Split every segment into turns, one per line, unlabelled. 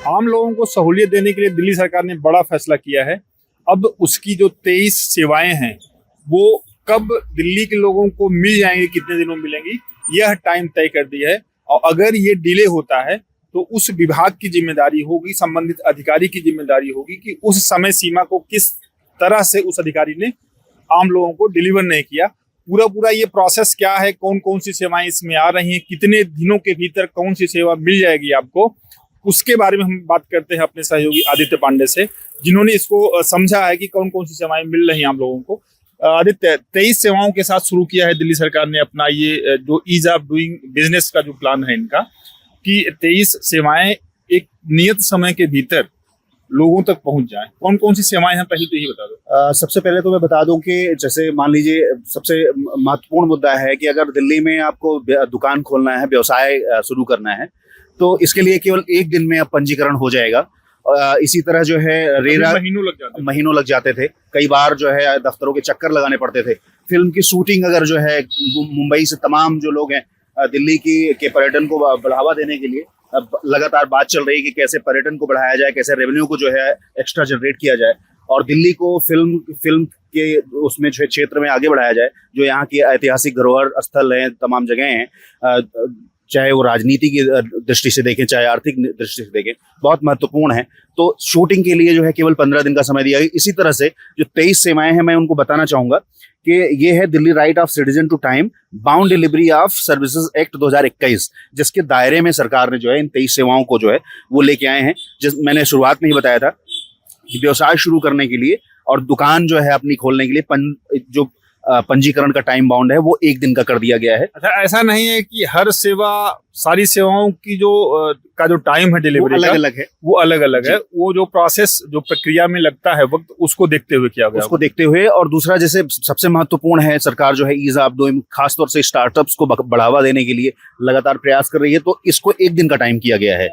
आम लोगों को सहूलियत देने के लिए दिल्ली सरकार ने बड़ा फैसला किया है। अब उसकी जो 23 सेवाएं हैं वो कब दिल्ली के लोगों को मिल जाएंगी, कितने दिनों में मिलेंगी, यह टाइम तय कर दिया है। और अगर ये डिले होता है तो उस विभाग की जिम्मेदारी होगी, संबंधित अधिकारी की जिम्मेदारी होगी कि उस समय सीमा को किस तरह से उस अधिकारी ने आम लोगों को डिलीवर नहीं किया। पूरा ये प्रोसेस क्या है, कौन कौन सी सेवाएं इसमें आ रही हैं, कितने दिनों के भीतर कौन सी सेवा मिल जाएगी आपको, उसके बारे में हम बात करते हैं अपने सहयोगी आदित्य पांडे से, जिन्होंने इसको समझा है कि कौन कौन सी सेवाएं मिल रही हैं आम लोगों को। आदित्य, 23 सेवाओं के साथ शुरू किया है दिल्ली सरकार ने अपना ये जो ईज ऑफ डूइंग बिजनेस का जो प्लान है इनका, कि 23 सेवाएं एक नियत समय के भीतर लोगों तक पहुंच जाएं। कौन कौन सी सेवाएं हैं, पहले तो ये बता दो।
सबसे पहले तो मैं बता दूं कि जैसे मान लीजिए सबसे महत्वपूर्ण मुद्दा है कि अगर दिल्ली में आपको दुकान खोलना है, व्यवसाय शुरू करना है, तो इसके लिए केवल एक दिन में अब पंजीकरण हो जाएगा। इसी तरह जो है रेरा महीनों लग जाते थे, कई बार जो है दफ्तरों के चक्कर लगाने पड़ते थे। फिल्म की शूटिंग अगर जो है मुंबई से तमाम जो लोग हैं दिल्ली के पर्यटन को बढ़ावा देने के लिए लगातार बात चल रही है कि कैसे पर्यटन को बढ़ाया जाए, कैसे रेवेन्यू को जो है एक्स्ट्रा जनरेट किया जाए और दिल्ली को फिल्म के उसमें जो क्षेत्र में आगे बढ़ाया जाए। जो यहाँ की ऐतिहासिक धरोहर स्थल हैं, तमाम जगह हैं, चाहे वो राजनीति की दृष्टि से देखें, चाहे आर्थिक दृष्टि से देखें, बहुत महत्वपूर्ण है। तो शूटिंग के लिए जो है केवल 15 दिन का समय दिया गया। इसी तरह से जो 23 सेवाएं हैं, मैं उनको बताना चाहूंगा कि ये है Delhi right of citizen to time bound delivery of services act 2021, जिसके दायरे में सरकार ने जो है इन 23 सेवाओं को जो है वो लेके आए हैं। मैंने शुरुआत में ही बताया था कि व्यवसाय शुरू करने के लिए और दुकान जो है अपनी खोलने के लिए जो पंजीकरण का टाइम बाउंड है वो एक दिन का कर दिया गया है।
अच्छा, ऐसा नहीं है कि हर सेवा, सारी सेवाओं की जो टाइम है डिलीवरी
अलग अलग है,
वो अलग अलग है। वो जो प्रोसेस, जो प्रक्रिया में लगता है वक्त, उसको देखते हुए किया गया,
उसको देखते हुए। और दूसरा जैसे सबसे महत्वपूर्ण है, सरकार जो है ईज ऑफ डूइंग खासतौर से स्टार्टअप्स को बढ़ावा देने के लिए लगातार प्रयास कर रही है, तो इसको एक दिन का टाइम किया गया है।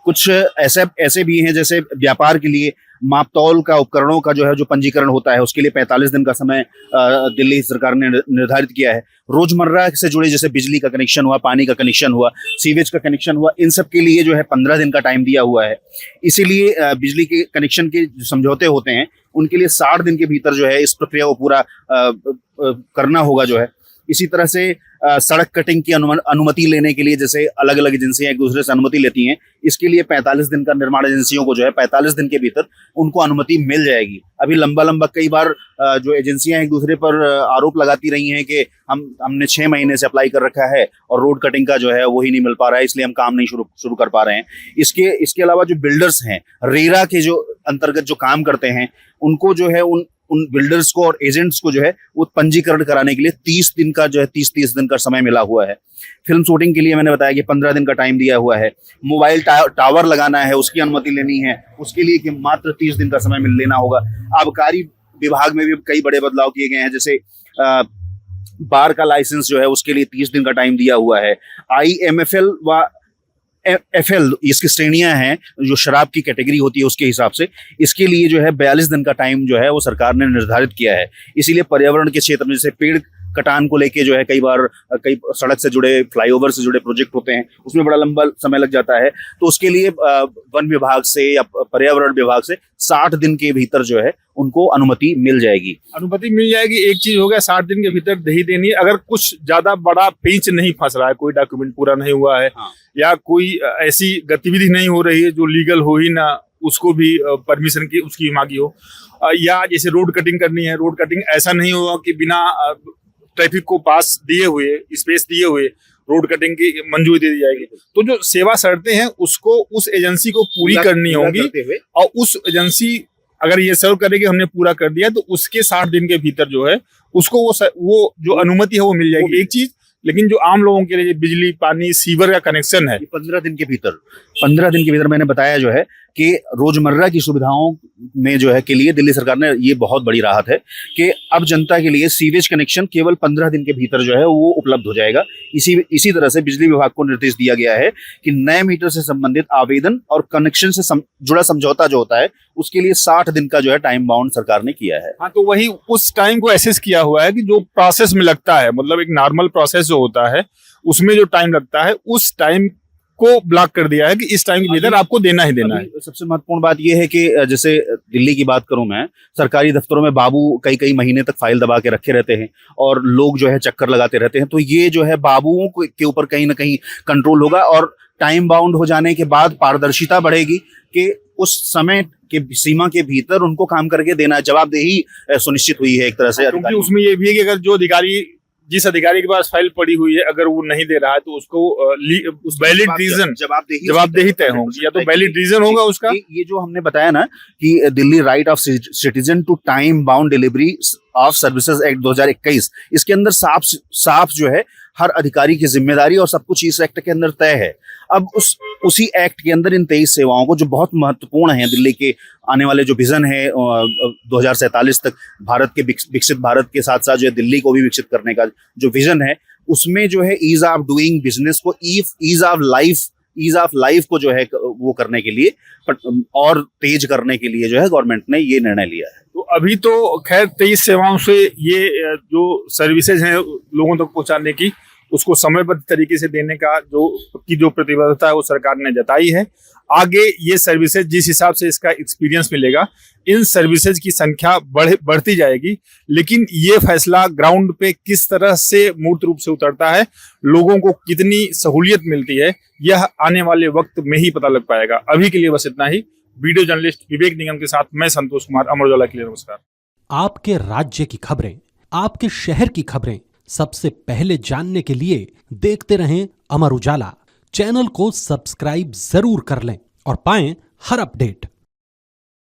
कुछ ऐसे भी हैं जैसे व्यापार के लिए मापतौल का उपकरणों का जो है जो पंजीकरण होता है, उसके लिए 45 दिन का समय दिल्ली सरकार ने निर्धारित किया है। रोजमर्रा से जुड़े जैसे बिजली का कनेक्शन हुआ, पानी का कनेक्शन हुआ, सीवेज का कनेक्शन हुआ, इन सब के लिए जो है 15 दिन का टाइम दिया हुआ है। इसीलिए बिजली के कनेक्शन के जो समझौते होते हैं उनके लिए 60 दिन के भीतर जो है इस प्रक्रिया को पूरा करना होगा जो है। इसी तरह से सड़क कटिंग की अनुमति लेने के लिए जैसे अलग अलग एजेंसियां एक दूसरे से अनुमति लेती हैं, इसके लिए 45 दिन का निर्माण एजेंसियों को जो है 45 दिन के भीतर उनको अनुमति मिल जाएगी। अभी लंबा कई बार जो एजेंसियां एक दूसरे पर आरोप लगाती रही हैं कि हमने 6 महीने से अप्लाई कर रखा है और रोड कटिंग का जो है वही नहीं मिल पा रहा है, इसलिए हम काम नहीं शुरू कर पा रहे हैं। इसके अलावा जो बिल्डर्स हैं, रेरा के जो अंतर्गत जो काम करते हैं, उनको जो है उन बिल्डर्स को और एजेंट्स को जो है वो पंजीकरण कराने के लिए 30 दिन का जो है 30 दिन का समय मिला हुआ है। फिल्म शूटिंग के लिए मैंने बताया कि 15 दिन का टाइम दिया हुआ है। मोबाइल टावर लगाना है, उसकी अनुमति लेनी है, उसके लिए कि मात्र 30 दिन का समय लेना होगा। आबकारी विभाग में भी कई बड़े बदलाव किए गए हैं, जैसे बार का लाइसेंस जो है उसके लिए 30 दिन का टाइम दिया हुआ है। IMFL व FL इसकी श्रेणियां हैं, जो शराब की कैटेगरी होती है उसके हिसाब से, इसके लिए जो है 42 दिन का टाइम जो है वो सरकार ने निर्धारित किया है। इसीलिए पर्यावरण के क्षेत्र में जैसे पेड़ कटान को लेके जो है कई सड़क से जुड़े, फ्लाईओवर से जुड़े प्रोजेक्ट होते हैं, उसमें बड़ा लंबा समय लग जाता है, तो उसके लिए वन विभाग से या पर्यावरण विभाग से 60 दिन के भीतर जो है उनको अनुमति मिल जाएगी।
एक चीज हो गया, 60 दिन के भीतर दही देनी है। अगर कुछ ज्यादा बड़ा पेंच नहीं फंस रहा है, कोई डॉक्यूमेंट पूरा नहीं हुआ है,
हाँ,
या कोई ऐसी गतिविधि नहीं हो रही है जो लीगल हो ही ना, उसको भी परमिशन की उसकी मांगी हो, या जैसे रोड कटिंग करनी है, रोड कटिंग ऐसा नहीं होगा कि बिना ट्रैफिक को पास दिए हुए, स्पेस दिए हुए रोड कटिंग की मंजूरी दे दी जाएगी। तो जो सेवा शर्तें हैं उसको उस एजेंसी को पूरी करनी होगी, और उस एजेंसी अगर ये सर्व करेगी हमने पूरा कर दिया, तो उसके 60 दिन के भीतर जो है उसको वो जो अनुमति है वो मिल जाएगी। एक चीज, लेकिन जो आम लोगों के लिए बिजली, पानी, सीवर का कनेक्शन है,
15 दिन के भीतर मैंने बताया जो है कि रोजमर्रा की सुविधाओं में जो है के लिए दिल्ली सरकार ने ये बहुत बड़ी राहत है कि अब जनता के लिए सीवेज कनेक्शन केवल 15 दिन के भीतर जो है वो उपलब्ध हो जाएगा। इसी तरह से बिजली विभाग को निर्देश दिया गया है कि नए मीटर से संबंधित आवेदन और कनेक्शन से जुड़ा समझौता जो होता है उसके लिए 60 दिन का जो है टाइम बाउंड सरकार ने किया है।
हाँ, तो वही उस टाइम को एसेस किया हुआ है कि जो प्रोसेस में लगता है, मतलब एक नॉर्मल प्रोसेस जो होता है उसमें जो टाइम लगता है, उस टाइम को ब्लॉक कर दिया है कि इस टाइम के भीतर आपको देना ही देना है।
अभी सबसे महत्वपूर्ण बात यह है कि जैसे दिल्ली की बात करूं मैं, सरकारी दफ्तरों में बाबू कई कई महीने तक फाइल दबा के रखे रहते हैं और लोग जो है चक्कर लगाते रहते हैं। तो ये जो है बाबुओं के ऊपर कहीं ना कहीं कंट्रोल होगा और टाइम बाउंड हो जाने के बाद पारदर्शिता बढ़ेगी कि उस समय के सीमा के भीतर उनको काम करके देना, जवाबदेही सुनिश्चित हुई है एक तरह से।
क्योंकि उसमें ये भी है कि अगर जो अधिकारी, जिस अधिकारी के पास फाइल पड़ी हुई है, अगर वो नहीं दे रहा है तो उसको वैलिड रीजन, जवाबदेही तय होगी, या तो वैलिड रीजन होगा उसका।
ये जो हमने बताया ना कि Delhi right of citizen to time bound delivery of services act 2021, इसके अंदर साफ जो है हर अधिकारी की जिम्मेदारी और सब कुछ इस एक्ट के अंदर तय है। अब उसी एक्ट के अंदर इन 23 सेवाओं को जो बहुत महत्वपूर्ण है, दिल्ली के आने वाले जो विजन है 2047 तक भारत के विकसित भारत के साथ साथ जो है दिल्ली को भी विकसित करने का जो विजन है, उसमें जो है ईज ऑफ डूइंग बिजनेस को ईज ऑफ लाइफ को जो है वो करने के लिए और तेज करने के लिए जो है गवर्नमेंट ने ये निर्णय लिया है।
तो अभी तो खैर 23 सेवाओं से ये जो सर्विसेज हैं लोगों तक पहुंचाने की, उसको समयबद्ध तरीके से देने का जो प्रतिबद्धता है वो सरकार ने जताई है। आगे ये सर्विसेज जिस हिसाब से इसका एक्सपीरियंस मिलेगा, इन सर्विसेज की संख्या बढ़ती जाएगी। लेकिन ये फैसला ग्राउंड पे किस तरह से मूर्त रूप से उतरता है, लोगों को कितनी सहूलियत मिलती है, यह आने वाले वक्त में ही पता लग पाएगा। अभी के लिए बस इतना ही। वीडियो जर्नलिस्ट विवेक निगम के साथ मैं संतोष कुमार, अमर उजाला के लिए नमस्कार।
आपके राज्य की खबरें, आपके शहर की खबरें सबसे पहले जानने के लिए देखते रहें अमर उजाला। चैनल को सब्सक्राइब जरूर कर लें और पाएं हर अपडेट।